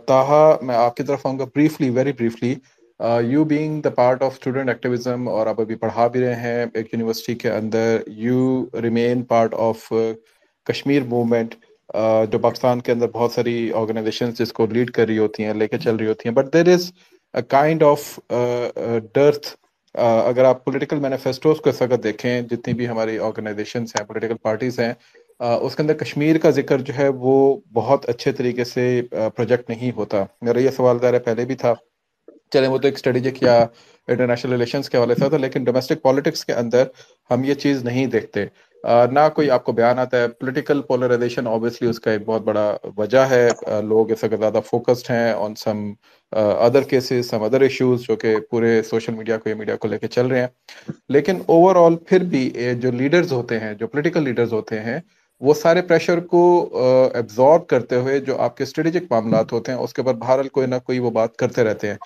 تاہا میں آپ کی طرف آؤں گا briefly, very briefly. You being the part of student activism, اور آپ ابھی پڑھا بھی رہے ہیں ایک یونیورسٹی کے اندر، you remain part of Kashmir movement, جو پاکستان کے اندر بہت ساری آرگنائزیشنز جس کو لیڈ کر رہی ہوتی ہیں، لے کے چل رہی ہوتی ہیں. But there is a kind of dearth. اگر آپ پولیٹیکل مینیفیسٹوز کو اس وقت دیکھیں، جتنی بھی ہماری آرگنائزیشنز ہیں، پولیٹیکل پارٹیز ہیں، اس کے اندر کشمیر کا ذکر جو ہے وہ بہت اچھے طریقے سے پروجیکٹ نہیں ہوتا. میرا یہ سوال ظاہر ہے پہلے بھی تھا، چلیں وہ تو ایک اسٹریٹجک یا انٹرنیشنل ریلیشنس کے حوالے سے تھا، لیکن ڈومیسٹک پالیٹکس کے اندر ہم یہ چیز نہیں دیکھتے. نہ کوئی آپ کو بیان آتا ہے. پولیٹیکل پولرائزیشن اوبیسلی اس کا ایک بہت بڑا وجہ ہے. لوگ اس وقت زیادہ فوکسڈ ہیں on some other cases, some other issues, جو کہ پورے سوشل میڈیا کو لے کے چل رہے ہیں. لیکن اوور آل پھر بھی جو لیڈرز ہوتے ہیں، جو پولیٹیکل لیڈرز ہوتے ہیں، وہ سارے پریشر کو ایبزارب کرتے ہوئے جو آپ کے اسٹریٹجک معاملات ہوتے ہیں اس کے اوپر بہرحال کوئی نہ کوئی وہ بات کرتے رہتے ہیں.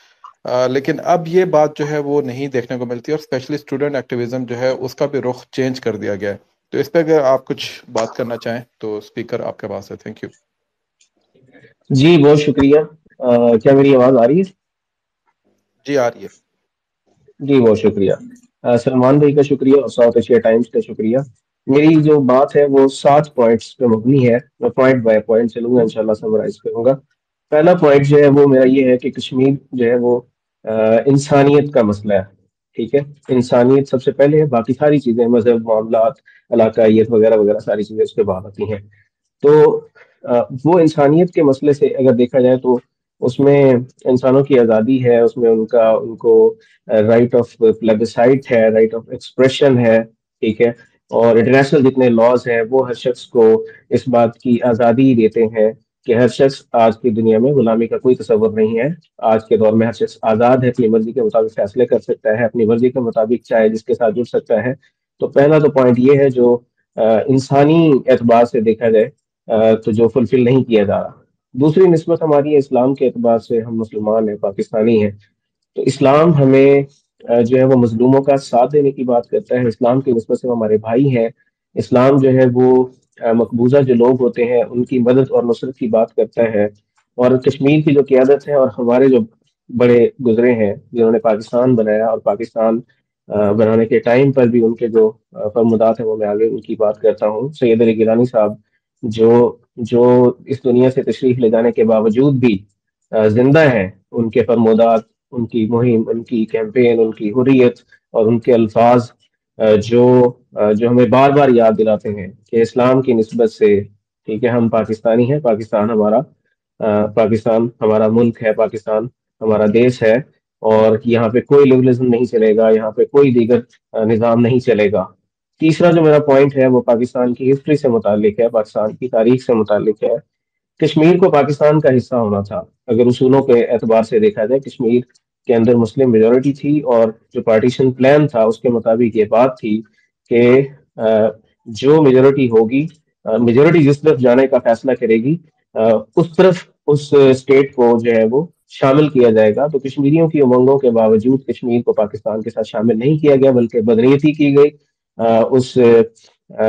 لیکن اب یہ بات جو ہے وہ نہیں دیکھنے کو ملتی، اور اسپیشلی اسٹوڈنٹ ایکٹیویزم جو ہے اس کا بھی رخ چینج کر دیا گیا ہے. تو اس پہ اگر آپ کچھ بات کرنا چاہیں تو اسپیکر آپ کے پاس ہے. Thank you. جی بہت شکریہ. کیا میری آواز آ رہی ہے؟ جی آ رہی ہے. جی بہت شکریہ. سلمان بھائی کا شکریہ اور ساؤتھ ایشیا ٹائمز کا شکریہ. میری جو بات ہے وہ 7 پوائنٹس پہ مبنی ہے. میں پوائنٹ بائی پوائنٹ چلوں گا، انشاءاللہ سمرائز کروں گا. پہلا پوائنٹ جو ہے وہ میرا یہ ہے کہ کشمیر جو ہے وہ انسانیت کا مسئلہ ہے. ٹھیک ہے، انسانیت سب سے پہلے ہے، باقی ساری چیزیں مذہب، معاملات، علاقائیت وغیرہ وغیرہ ساری چیزیں اس کے بعد آتی ہیں. تو وہ انسانیت کے مسئلے سے اگر دیکھا جائے تو اس میں انسانوں کی آزادی ہے، اس میں ان کو رائٹ آف پلیبسائٹ ہے، رائٹ آف ایکسپریشن ہے. ٹھیک ہے، اور انٹرنیشنل جتنے لاز ہیں وہ ہر شخص کو اس بات کی آزادی دیتے ہیں کہ ہر شخص آج کی دنیا میں غلامی کا کوئی تصور نہیں ہے. آج کے دور میں ہر شخص آزاد ہے، اپنی مرضی کے مطابق فیصلے کر سکتا ہے، اپنی مرضی کے مطابق چاہے جس کے ساتھ جڑ سکتا ہے. تو پہلا تو پوائنٹ یہ ہے جو انسانی اعتبار سے دیکھا جائے تو جو فلفل نہیں کیا جا رہا. دوسری نسبت ہماری ہے اسلام کے اعتبار سے. ہم مسلمان ہیں، پاکستانی ہیں، تو اسلام ہمیں جو ہے وہ مظلوموں کا ساتھ دینے کی بات کرتا ہے. اسلام کی نسبت سے وہ ہمارے بھائی ہیں. اسلام جو ہے وہ مقبوضہ جو لوگ ہوتے ہیں ان کی مدد اور نصرت کی بات کرتا ہے. اور کشمیر کی جو قیادت ہے اور ہمارے جو بڑے گزرے ہیں جنہوں نے پاکستان بنایا، اور پاکستان بنانے کے ٹائم پر بھی ان کے جو فرمودات ہیں وہ میں آگے ان کی بات کرتا ہوں. سید علی گیلانی صاحب جو جو اس دنیا سے تشریف لے جانے کے باوجود بھی زندہ ہیں، ان کے فرمودات، ان کی مہم، ان کی کیمپین، ان کی حریت اور ان کے الفاظ جو ہمیں بار بار یاد دلاتے ہیں کہ اسلام کی نسبت سے ٹھیک ہے ہم پاکستانی ہیں، پاکستان ہمارا ملک ہے، پاکستان ہمارا دیش ہے، اور یہاں پہ کوئی لیبرلزم نہیں چلے گا، یہاں پہ کوئی دیگر نظام نہیں چلے گا. تیسرا جو میرا پوائنٹ ہے وہ پاکستان کی ہسٹری سے متعلق ہے، پاکستان کی تاریخ سے متعلق ہے. کشمیر کو پاکستان کا حصہ ہونا تھا. اگر اصولوں کے اعتبار سے دیکھا جائے، کشمیر کے اندر مسلم میجورٹی تھی، اور جو پارٹیشن پلان تھا اس کے مطابق یہ بات تھی کہ جو میجورٹی ہوگی، میجورٹی جس طرف جانے کا فیصلہ کرے گی اس طرف اس اسٹیٹ کو جو ہے وہ شامل کیا جائے گا. تو کشمیریوں کی امنگوں کے باوجود کشمیر کو پاکستان کے ساتھ شامل نہیں کیا گیا، بلکہ بدنیتی کی گئی اس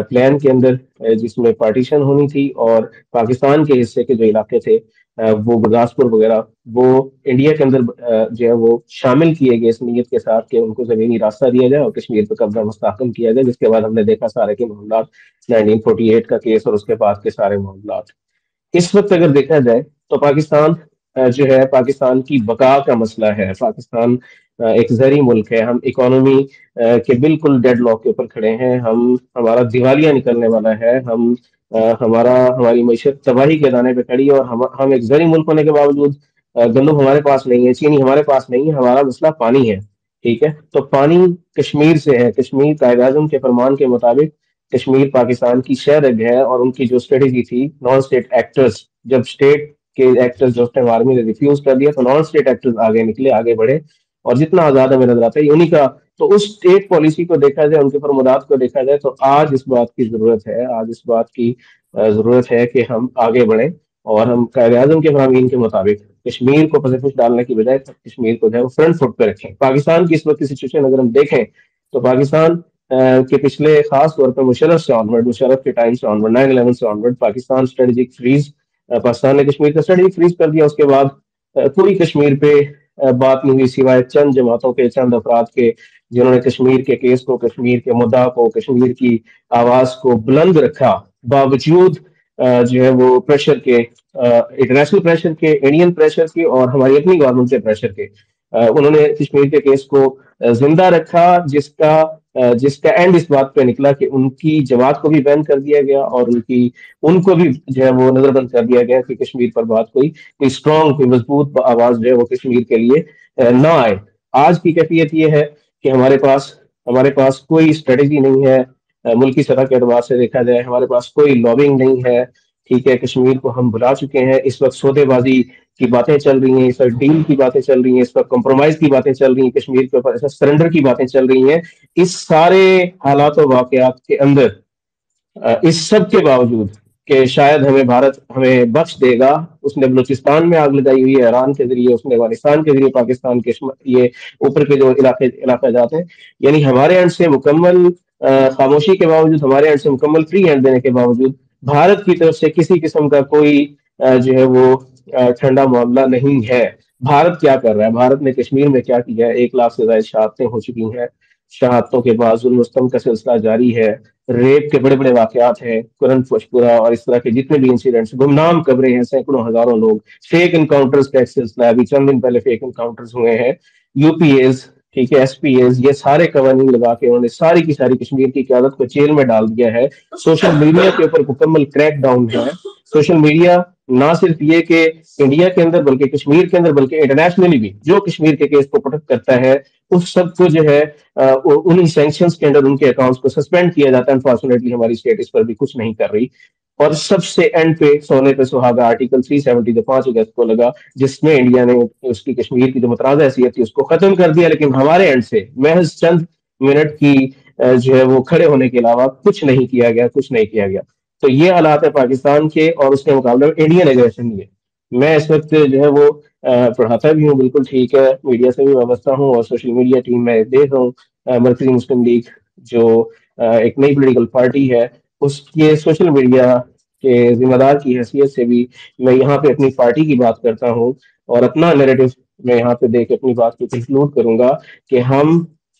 پلان کے اندر جس میں پارٹیشن ہونی تھی. اور پاکستان کے حصے کے جو علاقے تھے وہ گرداسپور وغیرہ وہ انڈیا کے اندر جو ہے وہ شامل کیے گئے اس نیت کے ساتھ کہ ان کو زمینی راستہ دیا جائے اور کشمیر پہ قبضہ مستحکم کیا جائے. جس کے بعد ہم نے دیکھا سارے کے معاملات 1948 کا کیس اور اس کے بعد کے سارے معاملات. اس وقت اگر دیکھا جائے تو پاکستان جو ہے پاکستان کی بقا کا مسئلہ ہے. پاکستان ایک زرعی ملک ہے. ہم اکانومی کے بالکل ڈیڈ لاک کے اوپر کھڑے ہیں. ہمارا دیوالیہ نکلنے والا ہے. ہماری معیشت تباہی کے دانے پہ کھڑی ہے، اور ہم ایک زرعی ملک ہونے کے باوجود گندم ہمارے پاس نہیں ہے، چینی ہمارے پاس نہیں ہے. ہمارا مسئلہ پانی ہے. ٹھیک ہے، تو پانی کشمیر سے ہے. کشمیر قائد اعظم کے فرمان کے مطابق کشمیر پاکستان کی شہ رگ ہے، اور ان کی جو اسٹریٹجی تھی نان اسٹیٹ ایکٹرز، جب اسٹیٹ کے ایکٹرز جو آرمی نے ریفیوز کر دیا تو نان اسٹیٹ ایکٹرز آگے نکلے، آگے بڑھے، اور جتنا آزاد ہمیں نظر آتا ہے انہیں کا. تو اس اسٹیٹ پالیسی کو دیکھا جائے، ان کے فرمودات کو دیکھا جائے، تو آج اس بات کی ضرورت ہے، آج اس بات کی ضرورت ہے کہ ہم آگے بڑھیں اور ہم قائد اعظم کے فرامین کے مطابق کشمیر کو پس پش ڈالنے کی بجائے کشمیر کو جو ہے وہ فرنٹ فٹ پہ رکھیں. پاکستان کی اس وقت کی سچویشن اگر ہم دیکھیں تو پاکستان کے پچھلے خاص طور پر مشرف سے آنورڈ، مشرف کے ٹائم سے آنورڈ، 9/11 سے onward, Pakistan strategic freeze Pakistan نے کشمیر کا اسٹڈی فریز کر دیا. اس کے بعد کوئی کشمیر پہ بات نہیں ہوئی سوائے چند جماعتوں کے, چند افراد کے, جنہوں نے کشمیر کے کیس کو, کشمیر کے مدعا کو, کشمیر کی آواز کو بلند رکھا باوجود جو ہے وہ پریشر کے, انٹرنیشنل پریشر کے, انڈین پریشر کے, اور ہماری اپنی گورنمنٹ کے پریشر کے. انہوں نے کشمیر کے کیس کو زندہ رکھا, جس کا اینڈ اس بات پہ نکلا کہ ان کی جماعت کو بھی بین کر دیا گیا, اور ان کو بھی جو ہے وہ نظر بند کر دیا گیا کہ کشمیر پر بات کوئی اسٹرانگ, کوئی مضبوط آواز جو ہے وہ کشمیر کے لیے نہ آئے. آج کی کیفیت یہ ہے کہ ہمارے پاس کوئی اسٹریٹجی نہیں ہے. ملکی سطح کے اعتبار سے دیکھا جائے ہمارے پاس کوئی لابنگ نہیں ہے. ٹھیک ہے, کشمیر کو ہم بلا چکے ہیں. اس وقت سودے بازی کی باتیں چل رہی ہیں, اس وقت ڈیل کی باتیں چل رہی ہیں, اس وقت کمپرومائز کی باتیں چل رہی ہیں, کشمیر کے اوپر سرنڈر کی باتیں چل رہی ہیں. اس سارے حالات و واقعات کے اندر اس سب کے باوجود کہ شاید بھارت ہمیں بخش دے گا, اس نے بلوچستان میں آگ لگائی ہوئی ہے ایران کے ذریعے, اس نے افغانستان کے ذریعے پاکستان کے یہ اوپر کے جو علاقے جاتے ہیں, یعنی ہمارے اینڈ سے مکمل خاموشی کے باوجود, ہمارے اینڈ سے مکمل فری ہینڈ دینے کے باوجود, بھارت کی طرف سے کسی قسم کا کوئی جو ہے وہ ٹھنڈا معاملہ نہیں ہے. بھارت کیا کر رہا ہے, بھارت نے کشمیر میں کیا کیا ہے؟ 1 لاکھ سے زائد شہادتیں ہو چکی ہیں. شہادتوں کے بعد ظلم و ستم کا سلسلہ جاری ہے. ریپ کے بڑے بڑے واقعات ہیں, کرنٹ پشپورا اور اس طرح کے جتنے بھی انسیڈنٹس, گمنام قبریں ہیں, سینکڑوں ہزاروں لوگ, فیک انکاؤنٹرز کا ایک سلسلہ ہے. ابھی چند دن پہلے فیک انکاؤنٹرز ہوئے ہیں. یو پی ایز, ٹھیک ہے, ایس پی ایز, یہ سارے قوانین لگا کے انہوں نے ساری کی ساری کشمیر کی قیادت کو جیل میں ڈال دیا ہے. سوشل میڈیا کے اوپر مکمل کریک ڈاؤن ہے. سوشل میڈیا نہ صرف یہ کہ انڈیا کے اندر بلکہ کشمیر کے اندر بلکہ انٹرنیشنلی بھی جو کشمیر کے کیس کو پروٹیکٹ کرتا ہے اس سب کو جو ہے انہیں سینکشنز کے اندر ان کے اکاؤنٹس کو سسپینڈ کیا جاتا ہے. انفارچونیٹلی ہماری اسٹیٹ اس پر بھی کچھ نہیں کر رہی. اور سب سے اینڈ پہ سونے پہ سہاگا آرٹیکل 370 جو 5 اگست کو لگا, جس میں انڈیا نے اس کی کشمیر کی جو متنازع حیثیت تھی اس کو ختم کر دیا, لیکن ہمارے اینڈ سے محض چند منٹ کی جو ہے وہ کھڑے ہونے کے علاوہ کچھ نہیں کیا گیا. تو یہ حالات ہے پاکستان کے, اور اس کے مقابلے میں انڈین ایگریشن نہیں ہے. میں اس وقت جو ہے وہ پڑھاتا بھی ہوں, بالکل ٹھیک ہے, میڈیا سے بھی وابستہ ہوں, اور سوشل میڈیا ٹیم میں دیکھ رہا ہوں. مرکزی مسلم لیگ جو ایک نئی پولیٹیکل پارٹی ہے, اس کے سوشل میڈیا کے ذمہ دار کی حیثیت سے بھی میں یہاں پہ اپنی پارٹی کی بات کرتا ہوں, اور اپنا نیریٹو میں یہاں پہ دے کے اپنی بات کو کنکلوڈ کروں گا کہ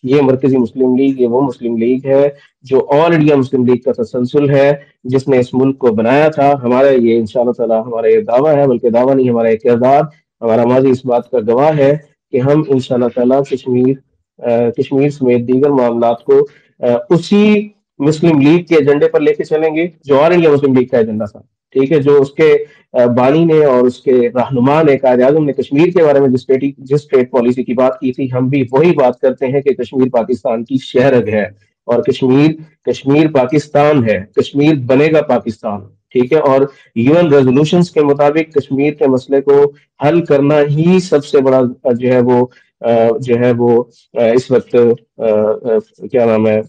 یہ مرکزی مسلم لیگ, یہ وہ مسلم لیگ ہے جو آل انڈیا مسلم لیگ کا تسلسل ہے, جس نے اس ملک کو بنایا تھا. ہمارا یہ انشاءاللہ تعالی ہمارا یہ دعویٰ ہے, بلکہ دعویٰ نہیں, ہمارا ایک کردار, ہمارا ماضی اس بات کا گواہ ہے کہ ہم انشاءاللہ تعالی کشمیر سمیت دیگر معاملات کو اسی مسلم لیگ کے ایجنڈے پر لے کے چلیں گے جو آل انڈیا مسلم لیگ کا ایجنڈا تھا. ٹھیک ہے, جو اس کے بانی نے اور اس کے رہنما نے, قائد اعظم نے کشمیر کے بارے میں جس اسٹیٹ پالیسی کی بات کی تھی, ہم بھی وہی بات کرتے ہیں کہ کشمیر پاکستان کی شہرگ ہے, اور کشمیر پاکستان ہے, کشمیر بنے گا پاکستان. ٹھیک ہے, اور یو این ریزولوشنز کے مطابق کشمیر کے مسئلے کو حل کرنا ہی سب سے بڑا جو ہے وہ اس وقت کیا نام ہے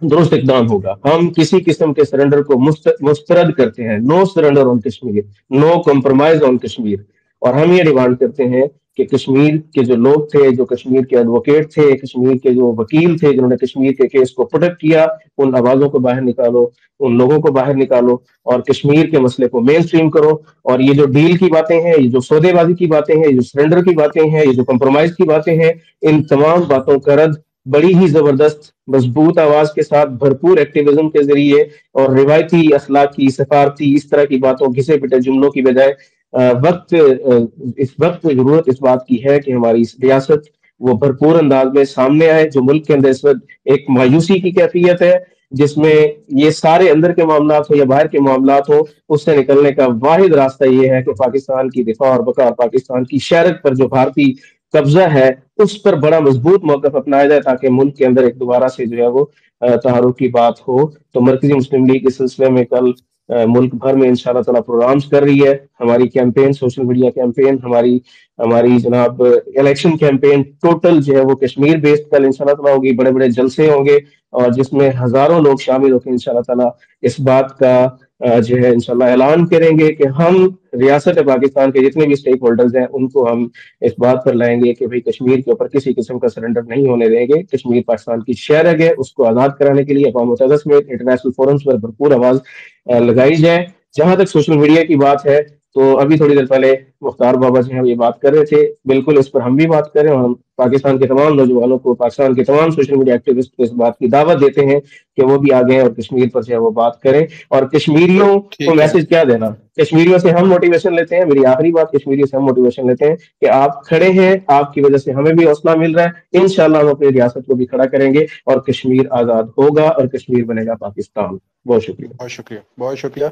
درست اقدام ہوگا. ہم کسی قسم کے سرنڈر کو مسترد کرتے ہیں. No surrender on Kashmir, no compromise on Kashmir. اور ہم یہ ڈیمانڈ کرتے ہیں کہ کشمیر کے جو لوگ تھے, جو کشمیر کے ایڈوکیٹ تھے, کشمیر کے جو وکیل تھے جنہوں نے کشمیر کے کیس کو پروٹیکٹ کیا, ان آوازوں کو باہر نکالو, ان لوگوں کو باہر نکالو, اور کشمیر کے مسئلے کو مین اسٹریم کرو. اور یہ جو ڈیل کی باتیں ہیں, یہ جو سودے بازی کی باتیں ہیں, یہ جو سرنڈر کی باتیں ہیں, یہ جو کمپرومائز کی باتیں ہیں, ان تمام باتوں کا رد بڑی ہی زبردست مضبوط آواز کے ساتھ, بھرپور ایکٹیویزم کے ذریعے, اور روایتی اخلاقی سفارتی اس طرح کی باتوں, گھسے پٹے جملوں کی بجائے اس وقت ضرورت اس بات کی ہے کہ ہماری ریاست وہ بھرپور انداز میں سامنے آئے. جو ملک کے اندر اس وقت ایک مایوسی کی کیفیت ہے, جس میں یہ سارے اندر کے معاملات ہو یا باہر کے معاملات ہو, اس سے نکلنے کا واحد راستہ یہ ہے کہ پاکستان کی دفاع اور بقا, پاکستان کی شہرت پر جو بھارتی قبضہ ہے اس پر بڑا مضبوط موقف اپنایا جائے, تاکہ ملک کے اندر ایک دوبارہ سے جو ہے وہ تحرک کی بات ہو. تو مرکزی مسلم لیگ اس سلسلے میں کل ملک بھر میں انشاءاللہ تعالی پروگرامز کر رہی ہے. ہماری کیمپین, سوشل میڈیا کیمپین, ہماری جناب الیکشن کیمپین ٹوٹل جو ہے وہ کشمیر بیسڈ کل انشاءاللہ تعالی ہوگی. بڑے بڑے جلسے ہوں گے, اور جس میں ہزاروں لوگ شامل ہو کے انشاءاللہ تعالی اس بات کا جو ہے انشاءاللہ اعلان کریں گے کہ ہم ریاست پاکستان کے جتنے بھی اسٹیک ہولڈرز ہیں ان کو ہم اس بات پر لائیں گے کہ بھئی کشمیر کے اوپر کسی قسم کا سرنڈر نہیں ہونے دیں گے. کشمیر پاکستان کی شہرگ ہے, اس کو آزاد کرانے کے لیے اقوام متحدہ سمیت انٹرنیشنل فورمز پر بھرپور آواز لگائی جائے. جہاں تک سوشل میڈیا کی بات ہے, تو ابھی تھوڑی دیر پہلے مختار بابا جی ہیں یہ بات کر رہے تھے، بالکل اس پر ہم بھی بات کریں، اور ہم پاکستان کے تمام نوجوانوں کو، پاکستان کے تمام سوشل میڈیا ایکٹیوسٹ کو اس بات کی دعوت دیتے ہیں کہ وہ بھی آگے اور کشمیر پر جو ہے وہ بات کریں، اور کشمیریوں کو ٹھیک ہے میسج کیا دینا، کشمیریوں سے ہم موٹیویشن لیتے ہیں، میری آخری بات، کشمیریوں سے ہم موٹیویشن لیتے ہیں کہ آپ کھڑے ہیں، آپ کی وجہ سے ہمیں بھی حوصلہ مل رہا ہے، انشاءاللہ ہم اپنی ریاست کو بھی کھڑا کریں گے اور کشمیر آزاد ہوگا اور کشمیر بنے گا پاکستان۔ بہت شکریہ۔ بہت شکریہ، بہت شکریہ۔